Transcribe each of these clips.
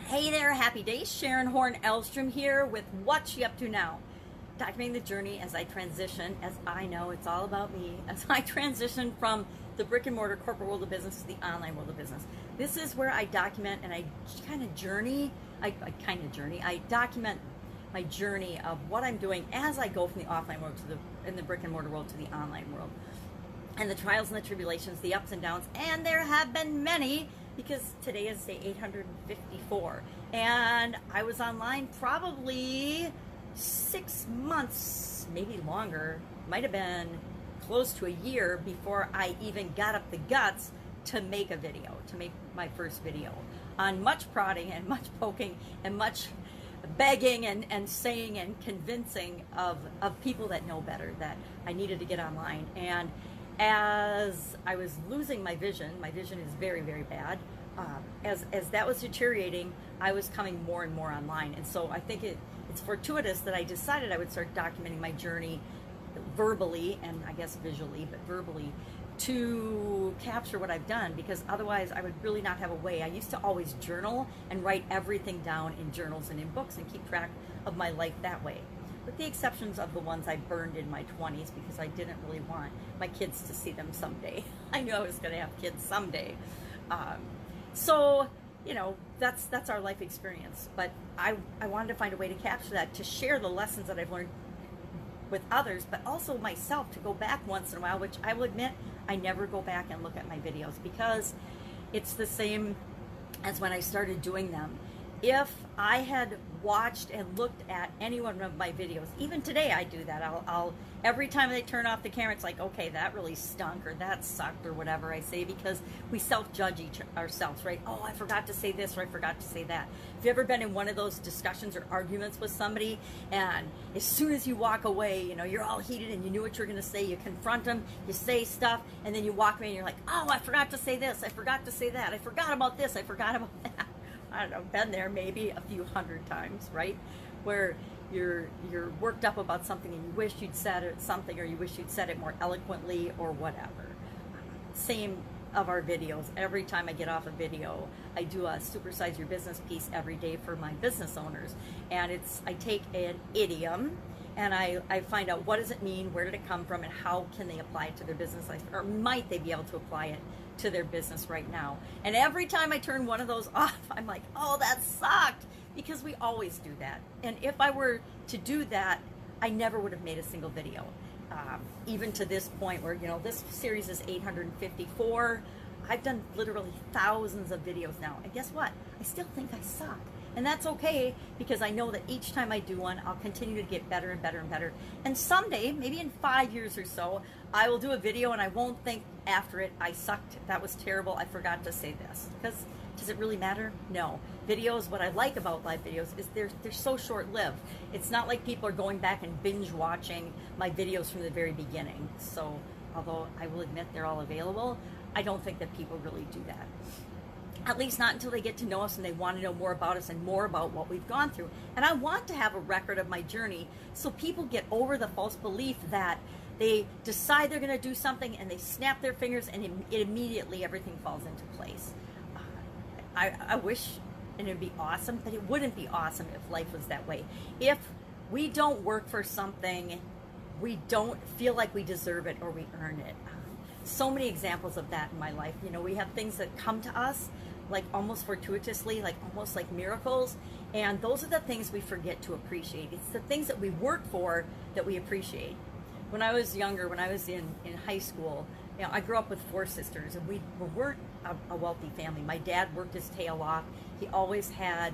Hey there, happy days. Sharon Horne-Ellstrom here with What You Up To Now. Documenting the journey as I transition, as I know it's all about me, as I transition from the brick and mortar corporate world of business to the online world of business. This is where I document and I kind of journey, I document my journey of what I'm doing as I go from the offline world to the brick and mortar world to the online world. And the trials and the tribulations, the ups and downs, and there have been many, because today is day 854. And I was online probably 6 months, maybe longer, might have been close to a year before I even got up the guts to make a video, to make my first video, on much prodding and much poking and much begging and saying and convincing of people that know better that I needed to get online. And as I was losing my vision is very, very bad. As that was deteriorating, I was coming more and more online. And so I think it's fortuitous that I decided I would start documenting my journey verbally, and I guess visually, but verbally, to capture what I've done, because otherwise I would really not have a way. I used to always journal and write everything down in journals and in books and keep track of my life that way, with the exceptions of the ones I burned in my 20s because I didn't really want my kids to see them someday. I knew I was going to have kids someday. So, you know, that's our life experience. But I wanted to find a way to capture that, to share the lessons that I've learned with others, but also myself, to go back once in a while, which I will admit I never go back and look at my videos, because it's the same as when I started doing them. If I had watched and looked at any one of my videos, even today I do that. I'll every time they turn off the camera, it's like, okay, that really stunk, or that sucked, or whatever I say, because we self-judge ourselves, right? Oh, I forgot to say this, or I forgot to say that. Have you ever been in one of those discussions or arguments with somebody, and as soon as you walk away, you know, you're all heated and you knew what you were going to say, you confront them, you say stuff, and then you walk away and you're like, oh, I forgot to say this, I forgot to say that, I forgot about this, I forgot about that. I don't know, been there maybe a few hundred times, right? Where you're worked up about something and you wish you'd said it something, or you wish you'd said it more eloquently, or whatever. Same of our videos. Every time I get off a video, I do a supersize your business piece every day for my business owners. And I take an idiom and I find out, what does it mean, where did it come from, and how can they apply it to their business life, or might they be able to apply it to their business right now. And every time I turn one of those off, I'm like, oh, that sucked, because we always do that. And if I were to do that, I never would have made a single video. Even to this point where, you know, this series is 854. I've done literally thousands of videos now. And guess what? I still think I suck. And that's okay, because I know that each time I do one, I'll continue to get better and better and better. And someday, maybe in 5 years or so, I will do a video and I won't think after it, I sucked, that was terrible, I forgot to say this. Because does it really matter? No. Videos, what I like about live videos is they're so short-lived. It's not like people are going back and binge watching my videos from the very beginning. So, although I will admit they're all available, I don't think that people really do that. At least not until they get to know us and they want to know more about us and more about what we've gone through. And I want to have a record of my journey so people get over the false belief that they decide they're going to do something and they snap their fingers and immediately everything falls into place. I wish, and it would be awesome, but it wouldn't be awesome if life was that way. If we don't work for something, we don't feel like we deserve it or we earn it. So many examples of that in my life. You know, we have things that come to us like almost fortuitously, like almost like miracles, and those are the things we forget to appreciate. It's the things that we work for that we appreciate. When I was younger, when I was in high school, you know, I grew up with 4 sisters, and we weren't a wealthy family. My dad worked his tail off. He always had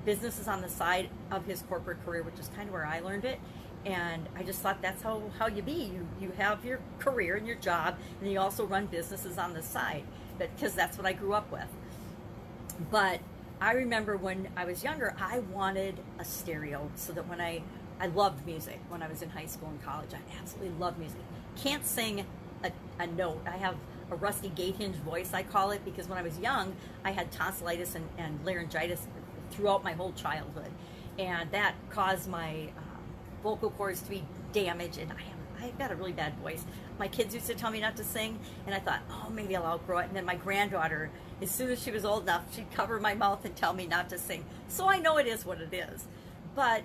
businesses on the side of his corporate career, which is kind of where I learned it. And I just thought that's how you be. You have your career and your job, and then you also run businesses on the side, because that's what I grew up with. But I remember when I was younger, I wanted a stereo, so that when I loved music when I was in high school and college. I absolutely loved music. Can't sing a note. I have a rusty gate hinge voice, I call it, because when I was young, I had tonsillitis and laryngitis throughout my whole childhood. And that caused my vocal cords to be damaged, and I've got a really bad voice. my kids used to tell me not to sing, and I thought, oh, maybe I'll outgrow it. And then my granddaughter, as soon as she was old enough, she'd cover my mouth and tell me not to sing. So I know it is what it is. But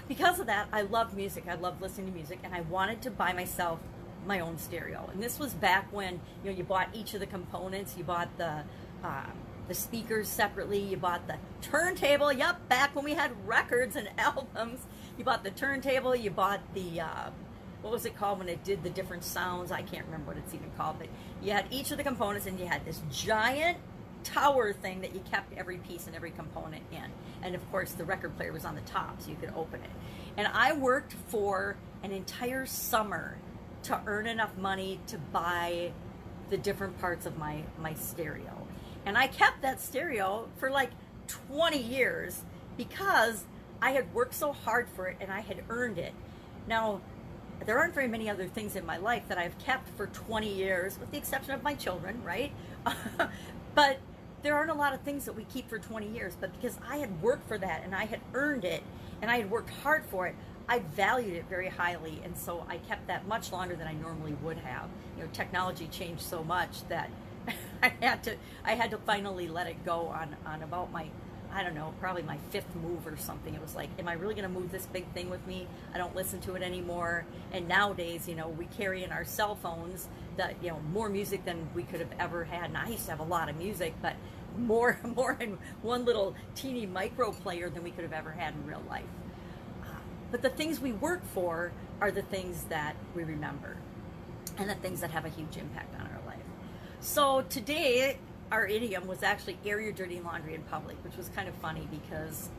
because of that, I love music. I love listening to music, and I wanted to buy myself my own stereo. And this was back when, you know, you bought each of the components. You bought the speakers separately. You bought the turntable. Yep, back when we had records and albums. You bought the turntable. You bought the what was it called when it did the different sounds? I can't remember what it's even called, but you had each of the components, and you had this giant tower thing that you kept every piece and every component in. And of course, the record player was on the top, so you could open it. And I worked for an entire summer to earn enough money to buy the different parts of my stereo. And I kept that stereo for like 20 years because I had worked so hard for it and I had earned it. Now, there aren't very many other things in my life that I've kept for 20 years, with the exception of my children, right? But there aren't a lot of things that we keep for 20 years. But because I had worked for that and I had earned it and I had worked hard for it, I valued it very highly. And so I kept that much longer than I normally would have. You know, technology changed so much that I had to finally let it go on about my, I don't know, probably my fifth move or something. It was like, am I really going to move this big thing with me? I don't listen to it anymore. And nowadays, you know, we carry in our cell phones that, you know, more music than we could have ever had. And I used to have a lot of music, but more in one little teeny micro player than we could have ever had in real life. But the things we work for are the things that we remember and the things that have a huge impact on our life. So today, our idiom was actually air your dirty laundry in public, which was kind of funny because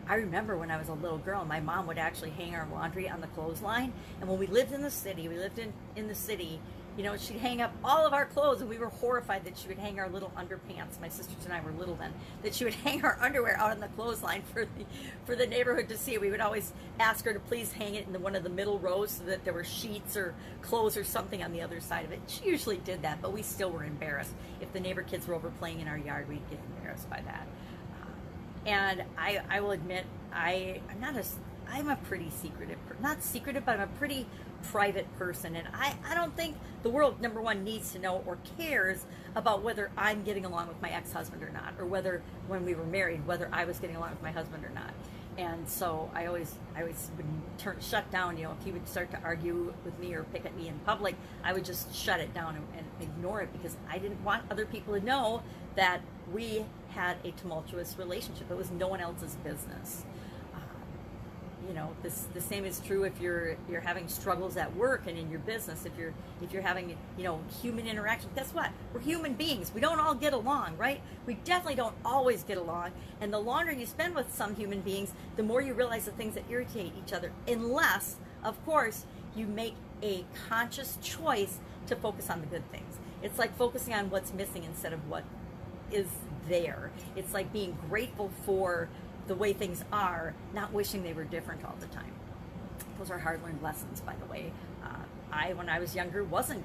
I remember when I was a little girl, my mom would actually hang our laundry on the clothesline. And when we lived in the city, you know, she'd hang up all of our clothes, and we were horrified that she would hang our little underpants. My sisters and I were little then. That she would hang our underwear out on the clothesline for the neighborhood to see. We would always ask her to please hang it in one of the middle rows so that there were sheets or clothes or something on the other side of it. She usually did that, but we still were embarrassed. If the neighbor kids were over playing in our yard, we'd get embarrassed by that. And I will admit, I'm a pretty secretive, not secretive, but I'm a pretty private person, and I don't think the world, number one, needs to know or cares about whether I'm getting along with my ex-husband or not, or whether, when we were married, whether I was getting along with my husband or not. And so I always would shut down. You know, if he would start to argue with me or pick at me in public, I would just shut it down and ignore it, because I didn't want other people to know that we had a tumultuous relationship. It was no one else's business. You know, the same is true if you're having struggles at work and in your business. If you're having, you know, human interaction, guess what? We're human beings. We don't all get along, right? We definitely don't always get along. And the longer you spend with some human beings, the more you realize the things that irritate each other. Unless, of course, you make a conscious choice to focus on the good things. It's like focusing on what's missing instead of what is there. It's like being grateful for the way things are, not wishing they were different all the time. Those are hard-learned lessons, by the way. When I was younger, wasn't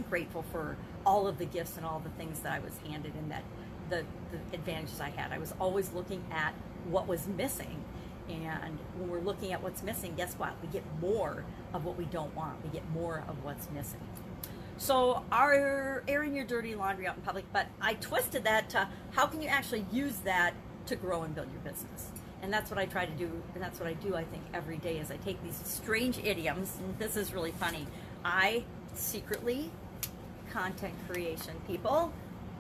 grateful for all of the gifts and all the things that I was handed and that the advantages I had. I was always looking at what was missing. And when we're looking at what's missing, guess what? We get more of what we don't want. We get more of what's missing. So airing your dirty laundry out in public, but I twisted that to how can you actually use that to grow and build your business. And that's what I try to do, and that's what I do, I think, every day, is I take these strange idioms, and this is really funny. I secretly, content creation people,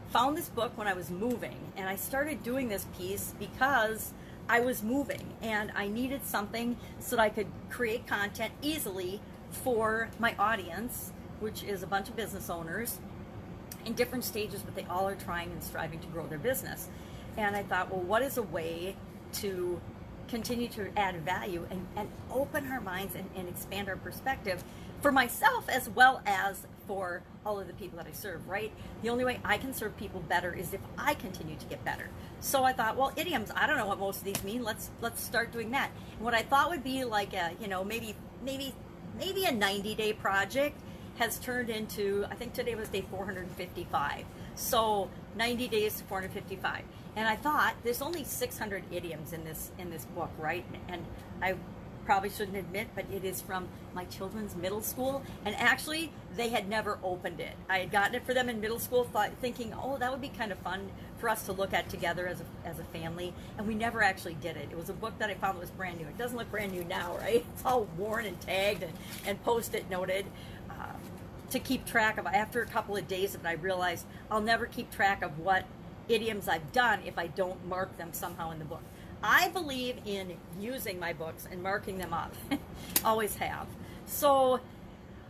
found this book when I was moving, and I started doing this piece because I was moving, and I needed something so that I could create content easily for my audience, which is a bunch of business owners in different stages, but they all are trying and striving to grow their business. And I thought, well, what is a way to continue to add value and open our minds and expand our perspective for myself as well as for all of the people that I serve, right? The only way I can serve people better is if I continue to get better. So I thought, well, idioms, I don't know what most of these mean. Let's start doing that. And what I thought would be like a, you know, maybe a 90-day project has turned into, I think today was day 455. So 90 days to 455. And I thought there's only 600 idioms in this book, right? And probably shouldn't admit, but it is from my children's middle school. And actually, they had never opened it. I had gotten it for them in middle school, thinking, oh, that would be kind of fun for us to look at together as a family. And we never actually did it. It was a book that I found that was brand new. It doesn't look brand new now, right? It's all worn and tagged and post-it noted. To keep track of. After a couple of days of it, I realized I'll never keep track of what idioms I've done if I don't mark them somehow in the book. I believe in using my books and marking them up. Always have. So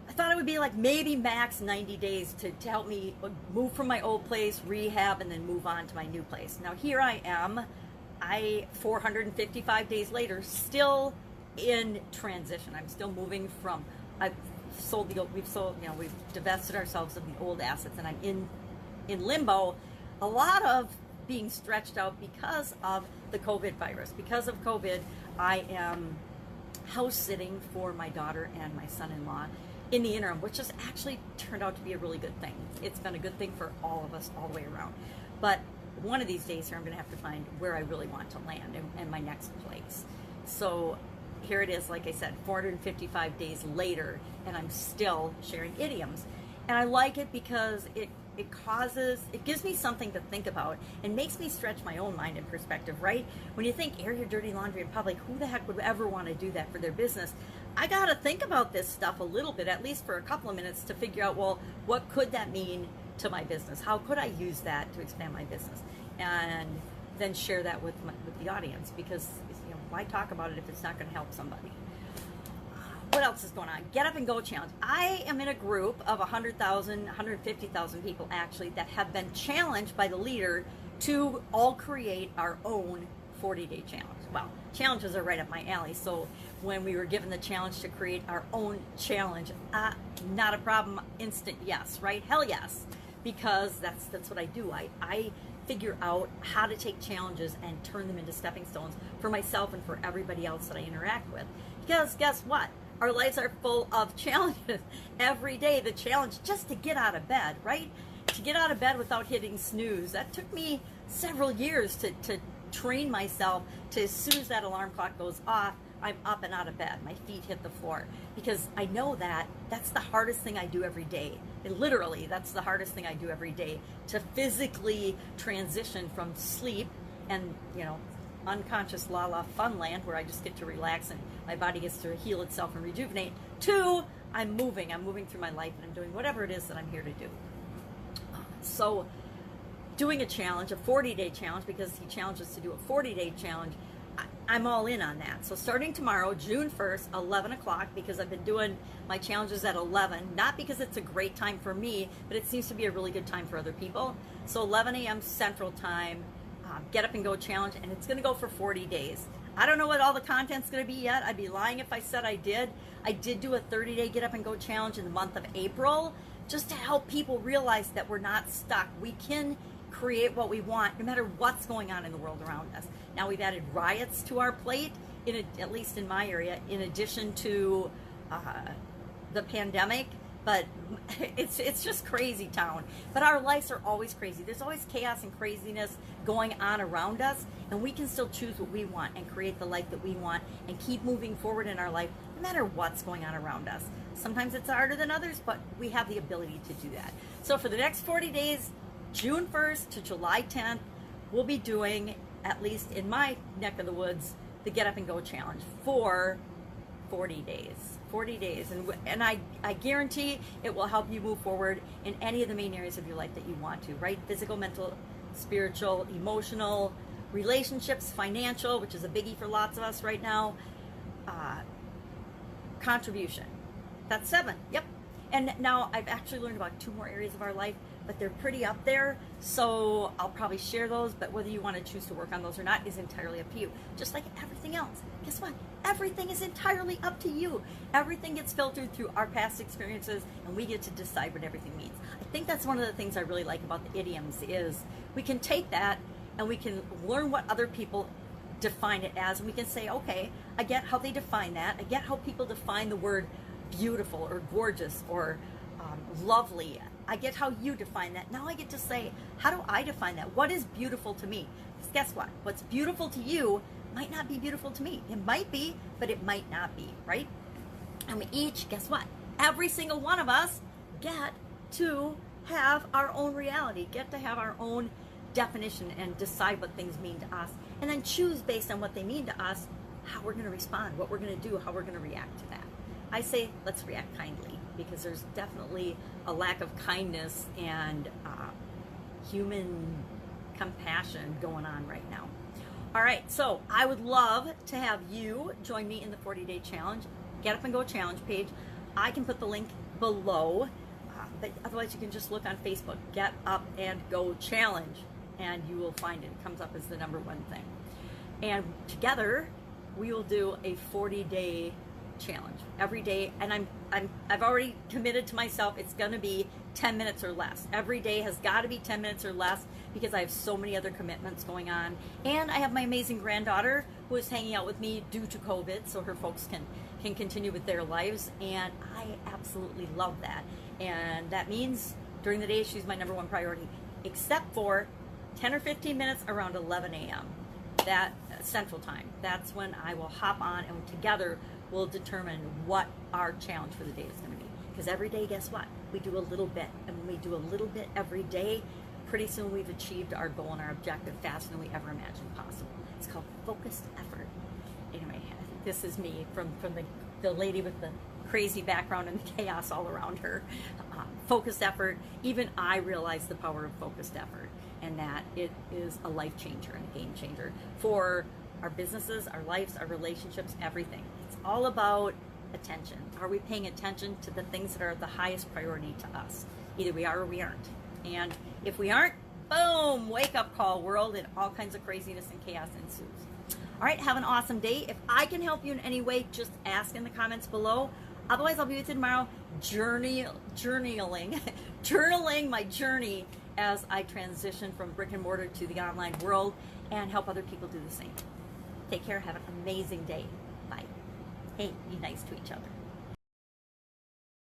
I thought it would be like maybe max 90 days to help me move from my old place, rehab, and then move on to my new place. Now here I am, 455 days later, still in transition. I'm still moving from, we've divested ourselves of the old assets, and I'm in limbo. A lot of being stretched out because of the COVID virus. Because of COVID, I am house sitting for my daughter and my son-in-law in the interim, which has actually turned out to be a really good thing. It's been a good thing for all of us all the way around. But one of these days here, I'm going to have to find where I really want to land and my next place. So here it is, like I said, 455 days later, and I'm still sharing idioms. And I like it because it gives me something to think about and makes me stretch my own mind and perspective, right? When you think air your dirty laundry in public, who the heck would ever want to do that for their business? I got to think about this stuff a little bit, at least for a couple of minutes, to figure out, well, what could that mean to my business? How could I use that to expand my business? And then share that with the audience, because why talk about it if it's not going to help somebody? What else is going on? Get Up and Go Challenge. I am in a group of 100,000, 150,000 people actually that have been challenged by the leader to all create our own 40-day challenge. Well, challenges are right up my alley. So when we were given the challenge to create our own challenge, not a problem, instant yes, right? Hell yes, because that's what I do. I figure out how to take challenges and turn them into stepping stones for myself and for everybody else that I interact with. Because guess what? Our lives are full of challenges. Every day, the challenge just to get out of bed, right? To get out of bed without hitting snooze. That took me several years to train myself to, as soon as that alarm clock goes off, I'm up and out of bed. My feet hit the floor. Because I know that that's the hardest thing I do every day. And literally, that's the hardest thing I do every day, to physically transition from sleep and, unconscious la-la fun land where I just get to relax and my body gets to heal itself and rejuvenate, to I'm moving through my life and I'm doing whatever it is that I'm here to do. So doing a challenge, a 40-day challenge, because he challenged us to do a 40-day challenge, I'm all in on that. So starting tomorrow, June 1st, 11 o'clock, because I've been doing my challenges at 11, not because it's a great time for me, but it seems to be a really good time for other people. So 11 a.m. Central Time, Get Up and Go Challenge, and it's going to go for 40 days. I don't know what all the content's going to be yet. I'd be lying if I said I did. I did do a 30-day Get Up and Go Challenge in the month of April, just to help people realize that we're not stuck. We can create what we want no matter what's going on in the world around us. Now we've added riots to our plate, at least in my area, in addition to the pandemic. But it's just crazy town. But our lives are always crazy. There's always chaos and craziness going on around us, and we can still choose what we want and create the life that we want and keep moving forward in our life no matter what's going on around us. Sometimes it's harder than others, but we have the ability to do that. So for the next 40 days, June 1st to July 10th, we'll be doing, at least in my neck of the woods, the Get Up and Go Challenge for 40 days. 40 days, and I guarantee it will help you move forward in any of the main areas of your life that you want to, right? Physical, mental, spiritual, emotional, relationships, financial, which is a biggie for lots of us right now, contribution. That's 7, yep. And now I've actually learned about 2 more areas of our life, but they're pretty up there, so I'll probably share those, but whether you want to choose to work on those or not is entirely up to you. Just like everything else. Guess what? Everything is entirely up to you. Everything gets filtered through our past experiences, and we get to decide what everything means. I think that's one of the things I really like about the idioms is we can take that and we can learn what other people define it as, and we can say, okay, I get how they define that. I get how people define the word beautiful or gorgeous or lovely. I get how you define that. Now I get to say, how do I define that? What is beautiful to me? Because guess what? What's beautiful to you might not be beautiful to me. It might be, but it might not be, right? And we each, guess what? Every single one of us get to have our own reality, get to have our own definition and decide what things mean to us, and then choose based on what they mean to us, how we're going to respond, what we're going to do, how we're going to react to that. I say let's react kindly, because there's definitely a lack of kindness and human compassion going on right now. All right, so I would love to have you join me in the 40-day challenge. Get Up and Go challenge page. I can put the link below, but otherwise you can just look on Facebook, Get Up and Go challenge, and you will find it. It comes up as the #1 thing. And together we will do a 40-day challenge every day, and I've already committed to myself it's going to be 10 minutes or less. Every day has got to be 10 minutes or less, because I have so many other commitments going on, and I have my amazing granddaughter who is hanging out with me due to COVID, so her folks can continue with their lives, and I absolutely love that. And that means during the day she's my #1 priority, except for 10 or 15 minutes around 11 a.m. that Central Time. That's when I will hop on, and together we'll determine what our challenge for the day is going to be. Because every day, guess what? We do a little bit. And when we do a little bit every day, pretty soon we've achieved our goal and our objective faster than we ever imagined possible. It's called focused effort. Anyway, I think this is me from the lady with the crazy background and the chaos all around her. Focused effort. Even I realize the power of focused effort, and that it is a life changer and a game changer for our businesses, our lives, our relationships, everything. It's all about attention. Are we paying attention to the things that are the highest priority to us? Either we are or we aren't. And if we aren't, boom, wake up call world, and all kinds of craziness and chaos ensues. All right, have an awesome day. If I can help you in any way, just ask in the comments below. Otherwise, I'll be with you tomorrow journaling my journey as I transition from brick and mortar to the online world, and help other people do the same. Take care. Have an amazing day. Bye. Hey, be nice to each other.